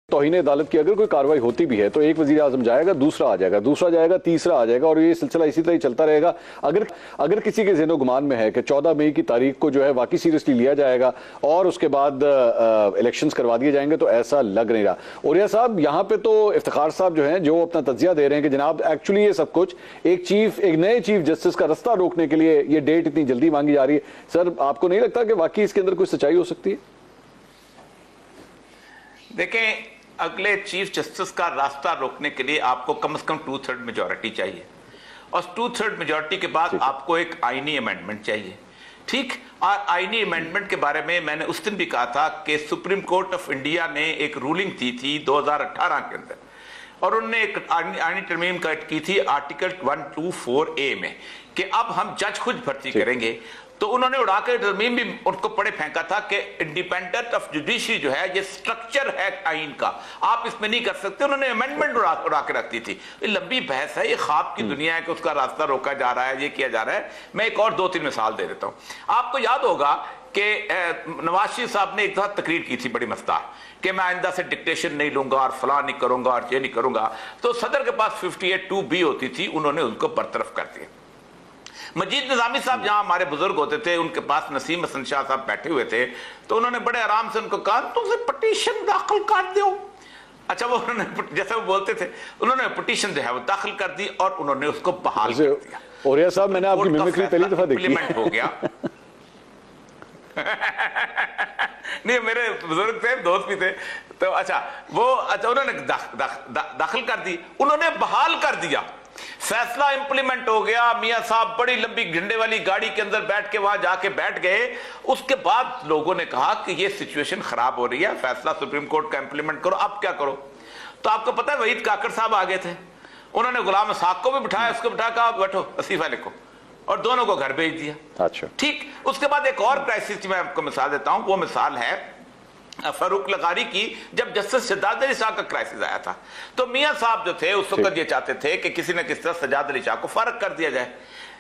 तौहीन अदालत की अगर कोई कार्रवाई होती भी है तो एक वजीर आजम जाएगा, दूसरा आ जाएगा, दूसरा जाएगा, तीसरा आ जाएगा और ये सिलसिला इसी तरह ही चलता रहेगा। अगर किसी के ज़हन गुमान में है कि 14 मई की तारीख को जो है वाकई सीरियसली लिया जाएगा और उसके बाद इलेक्शंस करवा दिए जाएंगे, तो ऐसा लग नहीं रहा। औरिया साहब, यहाँ पे तो इफ्तिखार साहब जो हैं जो अपना तज्जिया दे रहे हैं कि जनाब एक्चुअली ये सब कुछ एक नए चीफ जस्टिस का रास्ता रोकने के लिए ये डेट इतनी जल्दी मांगी जा रही है। सर, आपको नहीं लगता कि वाकई इसके अंदर कोई सच्चाई हो सकती है? देखें, अगले चीफ जस्टिस का रास्ता रोकने के लिए आपको कम से कम 2/3 मेजॉरिटी चाहिए और 2/3 मेजॉरिटी के बाद आपको एक आईनी अमेंडमेंट चाहिए। ठीक, और आईनी अमेंडमेंट के बारे में मैंने उस दिन भी कहा था कि सुप्रीम कोर्ट ऑफ इंडिया ने एक रूलिंग दी थी 2018 के अंदर और उन्होंने एक आईनी तरमीम की थी आर्टिकल 124A में कि अब हम जज खुद भर्ती करेंगे। तो उन्होंने उड़ा के तरमीम भी उनको पड़े फेंका था कि इंडिपेंडेंट ऑफ जुडिशरी जो है ये स्ट्रक्चर है आइन का, आप इसमें नहीं कर सकते। उन्होंने अमेंडमेंट उड़ा के रख दी थी। ये लंबी बहस है, ये ख्वाब की दुनिया है कि उसका रास्ता रोका जा रहा है, ये किया जा रहा है। मैं एक और 2-3 मिसाल दे देता हूँ। आपको याद होगा कि नवाज शरीफ साहब ने एक दफा तकरीर की थी बड़ी मफ्तार कि मैं आइंदा से डिक्टेशन नहीं लूंगा और फलां नहीं करूंगा और ये नहीं करूंगा। तो सदर के पास 58(2)B होती थी, उन्होंने उनको बरतरफ कर दिया। मजीद निजामी साहब जहां हमारे बुजुर्ग होते थे, उनके पास नसीम हसन शाह साहब बैठे हुए थे, तो उन्होंने बड़े आराम से उनको कहा तुमसे पिटीशन दाखिल कर दो। अच्छा, वो उन्होंने जैसे वो बोलते थे, उन्होंने पिटीशन जो है वो दाखिल कर दी और उन्होंने उसको बहाल कर दिया। औरिया साहब, मैंने आपकी मिमिक्री पहली दफा देखी। इंप्लीमेंट हो गया। नहीं, मेरे बुजुर्ग थे, दोस्त भी थे, तो अच्छा उन्होंने दाखिल कर दी, उन्होंने बहाल कर दिया, फैसला इंप्लीमेंट हो गया। मियां साहब बड़ी लंबी झंडे वाली गाड़ी के अंदर बैठ के वहां जाके बैठ गए। उसके बाद लोगों ने कहा कि ये सिचुएशन खराब हो रही है, फैसला सुप्रीम कोर्ट का इंप्लीमेंट करो, अब क्या करो। तो आपको पता है वहीद काकड़ साहब आ गए थे, उन्होंने गुलाम साहब को भी बिठाया, उसको बिठा कहा बैठो वसीफा लिखो, और दोनों को घर भेज दिया। अच्छा, ठीक, उसके बाद एक और क्राइसिस की मैं आपको मिसाल देता हूं। वो मिसाल है फारूक लगारी की, जब जस्टिस सज्जाद अली शाह का क्राइसिस आया था, तो मियां साहब जो थे उस वक्त ये चाहते थे कि किसी न किसी तरह सज्जाद अली शाह को फारग कर दिया जाए।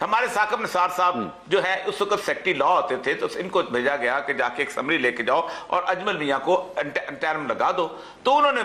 हमारे साकिब निसार साहब जो है उस वक्त सेक्रेटरी लॉ होते थे, तो इनको भेजा गया कि जाके एक समरी लेके जाओ और अजमल मियां को इंटरिम लगा दो। तो उन्होंने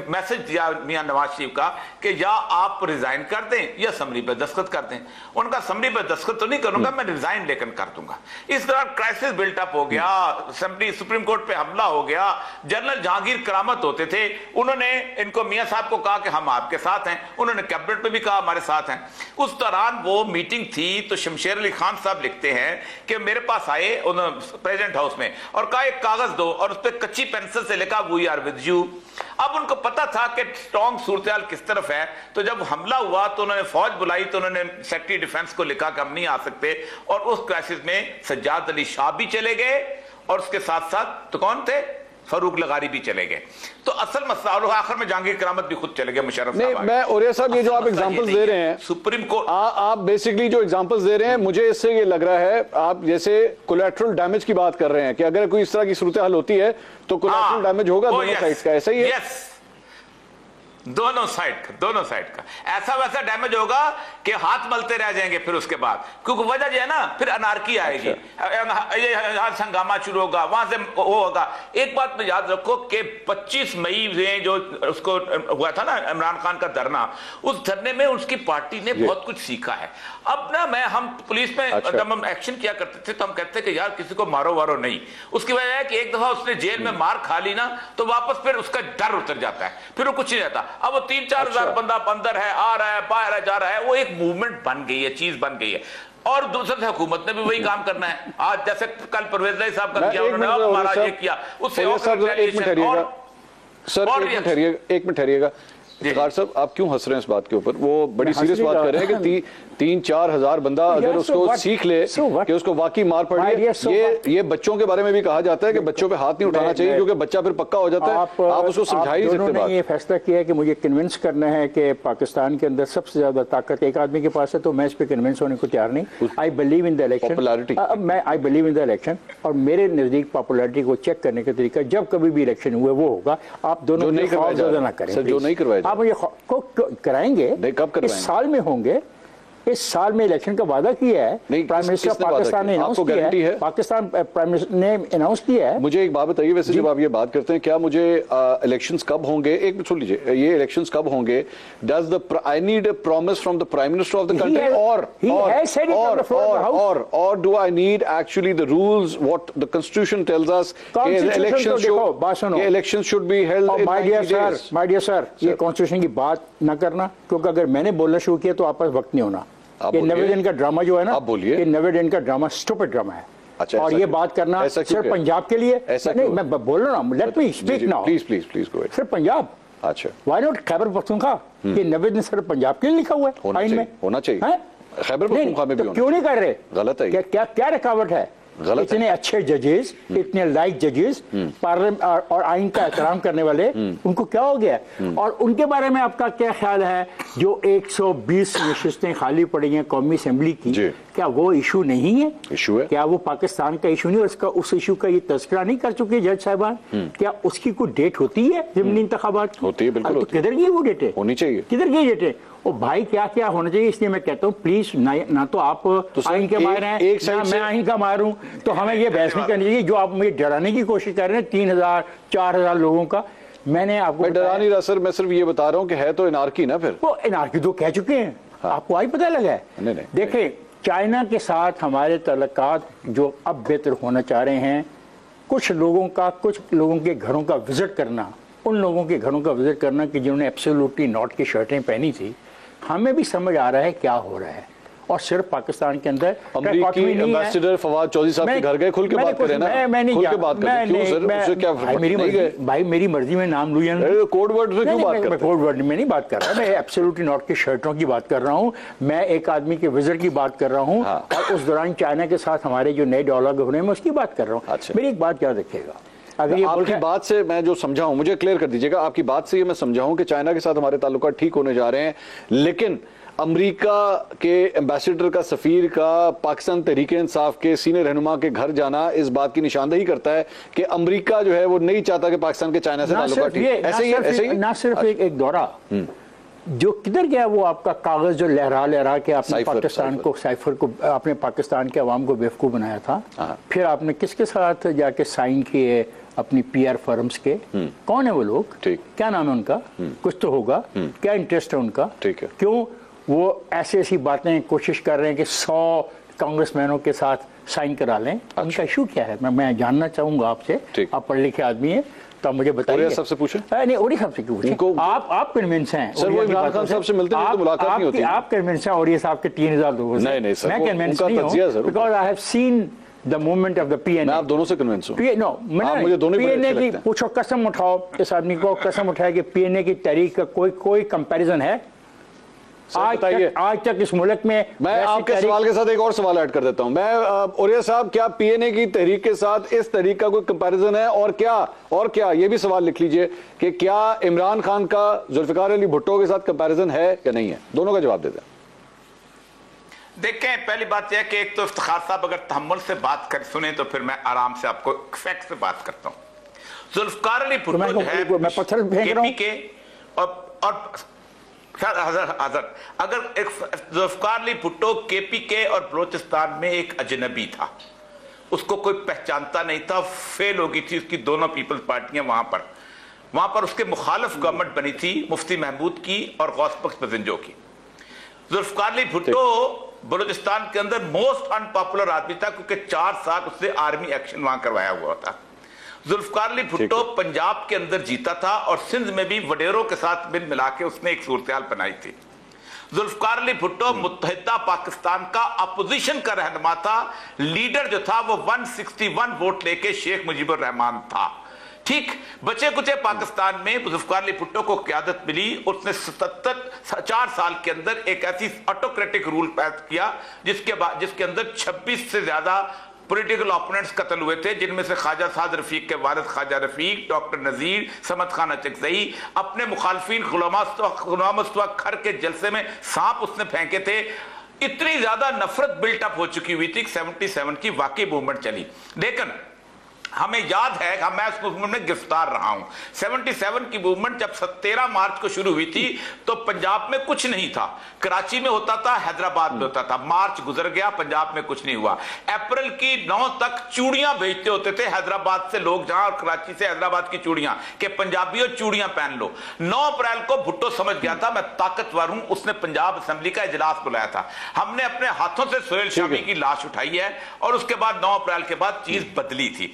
मैसेज दिया मियां नवाज शरीफ का कि या आप रिजाइन कर दें या समरी पर दस्तखत कर दें। उनका समरी पर दस्तखत तो नहीं करूंगा, मैं रिजाइन लेकर कर दूंगा। इस तरह क्राइसिस बिल्टअप हो गया, असेंबली सुप्रीम कोर्ट पे हमला हो गया। जनरल जहांगीर करामत होते थे, उन्होंने इनको मियां साहब को कहा कि हम आपके साथ हैं, उन्होंने कैबिनेट पे भी कहा हमारे साथ हैं। उस दौरान वो मीटिंग थी, तो शमशेर अली खान साहब लिखते हैं कि मेरे पास आए प्रेसिडेंट हाउस में और कहा एक कागज दो, और उस पर कच्ची पेंसिल से लिखा वी आर विद यू। अब उनको पता था कि स्ट्रॉन्ग सूरत किस तरफ है, तो जब हमला हुआ तो उन्होंने फौज बुलाई, तो उन्होंने सेक्रेटरी डिफेंस को लिखा कि हम नहीं आ सकते, और उस क्राइसिस में सज्जाद अली शाह भी चले गए और उसके साथ साथ तो कौन थे, फारूक लगारी भी चले गए। तो असल मसला, और आखिर में जहांगीर करामत भी खुद चले गए, मुशर्रफ साहब। नहीं, मैं औरिया साहब, ये जो आप एग्जांपल्स दे रहे हैं सुप्रीम कोर्ट, आप बेसिकली जो एग्जांपल्स दे रहे हैं, मुझे इससे ये लग रहा है आप जैसे कोलैटरल डैमेज की बात कर रहे हैं कि अगर कोई इस तरह की सूरत हाल होती है तो कोलैटरल डैमेज होगा दोनों साइड्स का, ऐसा ही है? दोनों साइड का ऐसा वैसा डैमेज होगा कि हाथ मलते रह जाएंगे फिर उसके बाद, क्योंकि वजह जो है ना, फिर अनार्की आएगी। अच्छा। हंगामा शुरू होगा, वहां से वो होगा। एक बात में याद रखो कि 25 मई में जो उसको हुआ था ना इमरान खान का धरना, उस धरने में उसकी पार्टी ने बहुत कुछ सीखा है। अब ना हम पुलिस में जब हम एक्शन किया करते थे तो हम कहते थे कि यार किसी को मारो वारो नहीं। उसकी वजह है कि एक दफा उसने जेल में मार खा ली ना, तो वापस फिर उसका डर उतर जाता है, फिर वो कुछ नहीं रहता। अब वो 3-4 हजार बंदा अंदर है, आ रहा है, बाहर है, जा रहा है, वो एक मूवमेंट बन गई है, चीज बन गई है। और दूसरे हुकूमत ने भी वही काम करना है। आज जैसे कल परवेज राय साहब का किया, उन्होंने हमारा ये किया, उससे सर एक मिनट ठहरिएगा। इफ्तिखार साहब, आप क्यों हंस रहे हैं इस बात के ऊपर? वो बड़ी सीरियस बात कर रहे हैं कि 3-4 हजार बंदा अगर उसको सीख ले कि उसको वाकई मार पड़ रही है। ये बच्चों के बारे में भी कहा जाता है कि बच्चों पे हाथ नहीं उठाना चाहिए क्योंकि बच्चा फिर पक्का हो जाता है। आप उसको समझा ही नहीं सकते। उन्होंने ये फैसला किया है कि मुझे कन्विंस करना है कि पाकिस्तान के अंदर सबसे ज्यादा ताकत एक आदमी के पास है, तो मैं इस पर कन्विंस होने को तैयार नहीं। I believe in the election, I believe in the election, और मेरे नजदीक पॉपुलैरिटी को चेक करने का तरीका जब कभी भी इलेक्शन हुए वो होगा। आप दोनों नहीं करवाया, ना करें, जो नहीं करवाया आप मुझे कराएंगे, कब करवाएंगे? इस साल में होंगे, इस साल में इलेक्शन का वादा किया है, प्राइम मिनिस्टर पाकिस्तान ने अनाउंस किया है, पाकिस्तान प्राइम मिनिस्टर ने अनाउंस किया है। मुझे एक बात बताइए, वैसे जब आप ये बात करते हैं, क्या मुझे इलेक्शंस कब होंगे, एक सुन लीजिए, ये इलेक्शंस कब होंगे, does the I need a promise from the prime minister of the country और do I need actually the rules what the constitution tells us election should be held. My dear sir, ये constitution की बात ना करना, क्योंकि अगर मैंने बोलना शुरू किया तो आपस वक्त नहीं होना। ये 90 दिन का ड्रामा जो है ना, ये 90 दिन का ड्रामा स्टूपिड ड्रामा है। अच्छा, और ये बात करना सिर्फ पंजाब के लिए नहीं, मैं बोल रहा हूँ, let me speak now, please go ahead. सिर्फ पंजाब, अच्छा, व्हाई नॉट खैबर पख्तूनख्वा? ये 90 दिन सिर्फ पंजाब के लिए लिखा हुआ है आइन में, होना चाहिए। खैबर पख्तूनख्वा में भी तो क्यों नहीं कर रहे? गलत है, क्या रुकावट है? इतने अच्छे जजेस, इतने लाइक जजेस, पार्लियामेंट और आइन का एहतराम करने वाले, उनको क्या हो गया? और उनके बारे में आपका क्या ख्याल है? जो 120 नशिस्तें खाली पड़ी हैं कौमी असेंबली की, क्या वो इशू नहीं है? इशू है। क्या वो पाकिस्तान का इशू नहीं? उसका उस इशू का ये तस्करा नहीं कर चुके जज साहबान? क्या उसकी कोई डेट होती है ज़िमनी इंतखाबात की? होती है, बिल्कुल। किधर गई वो डेटें? होनी चाहिए। किधर गई डेटें? ओ भाई, क्या क्या होना चाहिए? इसलिए मैं कहता हूँ प्लीज ना तो आप आइन के माहिर हैं, ना मैं आइन का माहिर हूं, तो हमें ये बहस नहीं करनी चाहिए। जो आप मुझे डराने की कोशिश कर रहे हैं 3000 4000 लोगों का, मैंने आपको डरा नहीं रहा सर, मैं सिर्फ ये बता रहा हूँ कि है तो एनार्की ना, फिर वो एनार्की तो कह चुके हैं। आपको आई पता लगा है? नहीं। देखें, चाइना के साथ हमारे तल्लुकात जो अब बेहतर होना चाह रहे हैं, कुछ लोगों के घरों का विजिट करना, उन लोगों के घरों का विजिट करना कि जिन्होंने एब्सोल्युटली नॉट की शर्टें पहनी थी, हमें भी समझ आ रहा है क्या हो रहा है। और सिर्फ पाकिस्तान के अंदर अमेरिकी एम्बेसडर फवाद चौधरी साहब के घर गए, खुल के बात करें ना, खुल के बात करें। क्यों सर, उससे क्या भाई मेरी मर्जी में नाम लूँ, कोड वर्ड से क्यों बात कर रहे हैं? कोड वर्ड में नहीं बात कर रहा, मैं एब्सोल्युटली नॉट की शर्टों की बात कर रहा हूँ, मैं एक आदमी के विजिट की बात कर रहा हूँ, और उस दौरान चाइना के साथ हमारे जो नए डायलॉग हो रहे हैं मैं उसकी बात कर रहा हूँ। मेरी एक बात याद रखिएगा, अगर ये आपकी बात से मैं जो समझा हूं, मुझे क्लियर कर दीजिएगा, आपकी बात से ये मैं समझा हूं कि चाइना के साथ हमारे ताल्लुकात ठीक होने जा रहे हैं, लेकिन अमेरिका के एम्बेसडर का, सफीर का सिंध तहरीक इंसाफ के सीनियर रहनुमा के घर जाना इस बात की निशानदेही करता है कि अमेरिका जो है वो नहीं चाहता कि पाकिस्तान के चाइना से ताल्लुकात ठीक। ऐसे ही ना सिर्फ एक दौरा जो किधर गया, वो आपका कागज जो लहरा के आपने पाकिस्तान को, साइफर को, आपने पाकिस्तान के अवाम को बेवकूफ बनाया था, फिर आपने किसके साथ जाके साइन किए अपनी पीआर फर्म्स के? कौन है वो लोग? क्या नाम है उनका? कुछ तो होगा, क्या इंटरेस्ट है उनका? क्यों वो ऐसी बातें कोशिश कर रहे हैं कि 100 कांग्रेसमैनों के साथ साइन करा लें? उनका इशू क्या है? मैं जानना चाहूंगा आपसे, आप पढ़े लिखे आदमी हैं, तो मुझे बताइए। सबसे पूछे नहीं, ओरी साहब से क्यों पूछे? आप कन्विंस हैं सर, वो इमरान खान साहब से मिलते हैं तो मुलाकात नहीं होती। आप कन्विंस हैं और ये साहब के 3000 लोगों से? नहीं सर, मैं कन्विंस नहीं हूं, because I have seen the movement of the PNA. मैं आप दोनों से कन्विंस हूं। नो, मुझे दोनों पीएनए की पूछो, कसम उठाओ, इस आदमी को कसम उठाए कि पीएनए की तहरीक का कोई कंपैरिजन है आज तक इस मुल्क में? मैं आपके सवाल के साथ एक और सवाल ऐड कर देता हूं। मैं ओरिया साहब, क्या पीएनए की तहरीक के साथ इस तहरीक का कोई कंपैरिजन है? और क्या ये भी सवाल लिख लीजिए कि क्या इमरान खान का जुल्फिकार अली भुट्टो के साथ कंपैरिजन है या नहीं है? दोनों का जवाब दे दें। देखें, पहली बात यह कि एक तो इफ्तिखार साहब अगर तहम्मुल से बात कर सुने तो फिर मैं आराम से आपको फैक्ट से बात करता हूं। जुल्फिकार अली भुट्टो जो है केपी के और अगर एक जुल्फिकार अली भुट्टो केपी के और बलोचिस्तान में एक अजनबी था, उसको कोई पहचानता नहीं था, फेल हो गई थी उसकी दोनों पीपल्स पार्टियां वहां पर उसके मुखालिफ गवर्नमेंट बनी थी मुफ्ती महमूद की और गौस बख्श बजिंजो की। जुल्फिकार अली भुट्टो बलूचिस्तान के अंदर मोस्ट अनपॉपुलर आदमी था क्योंकि 4 साल उससे आर्मी एक्शन वहां करवाया हुआ था। जुल्फिकार अली भुट्टो पंजाब के अंदर जीता था और सिंध में भी वडेरों के साथ मिल मिला के उसने एक सूरत बनाई थी। जुल्फिकार अली भुट्टो मुत्तहिदा पाकिस्तान का अपोजिशन का रहनुमा था, लीडर जो था वो 161 वोट लेके शेख मुजीबुर रहमान था। ठीक, बचे कुचे पाकिस्तान में जुल्फिकार अली भुट्टो को क़यादत मिली, उसने 4 साल के अंदर एक ऐसी ऑटोक्रेटिक रूल पास किया जिसके अंदर 26 से ज्यादा पॉलिटिकल ओपोनेंट्स कत्ल हुए थे, जिनमें से ख्वाजा साद रफीक के वारिस ख्वाजा रफीक, डॉक्टर नजीर, समद खान अचकजई, अपने मुखालफिन गुलाम मुस्तफा खर के जलसे में सांप उसने फेंके थे। इतनी ज्यादा नफरत बिल्टअप हो चुकी हुई थी 77 की वाकई मूवमेंट चली। लेकिन हमें याद है कि मैं उस मूवमेंट में गिरफ्तार रहा हूं। 77 की मूवमेंट जब 13 मार्च को शुरू हुई थी तो पंजाब में कुछ नहीं था, कराची में होता था, हैदराबाद में होता था। मार्च गुजर गया, पंजाब में कुछ नहीं हुआ। अप्रैल की 9 तक चूड़ियां भेजते होते थे हैदराबाद से लोग, जहां, और कराची से हैदराबाद की चूड़ियां, कि पंजाबियों चूड़ियां पहन लो। 9 अप्रैल को भुट्टो समझ गया था मैं ताकतवर हूं, उसने पंजाब असेंबली का इजलास बुलाया था। हमने अपने हाथों से सुहेल शामी की लाश उठाई है और उसके बाद 9 अप्रैल के बाद चीज बदली थी।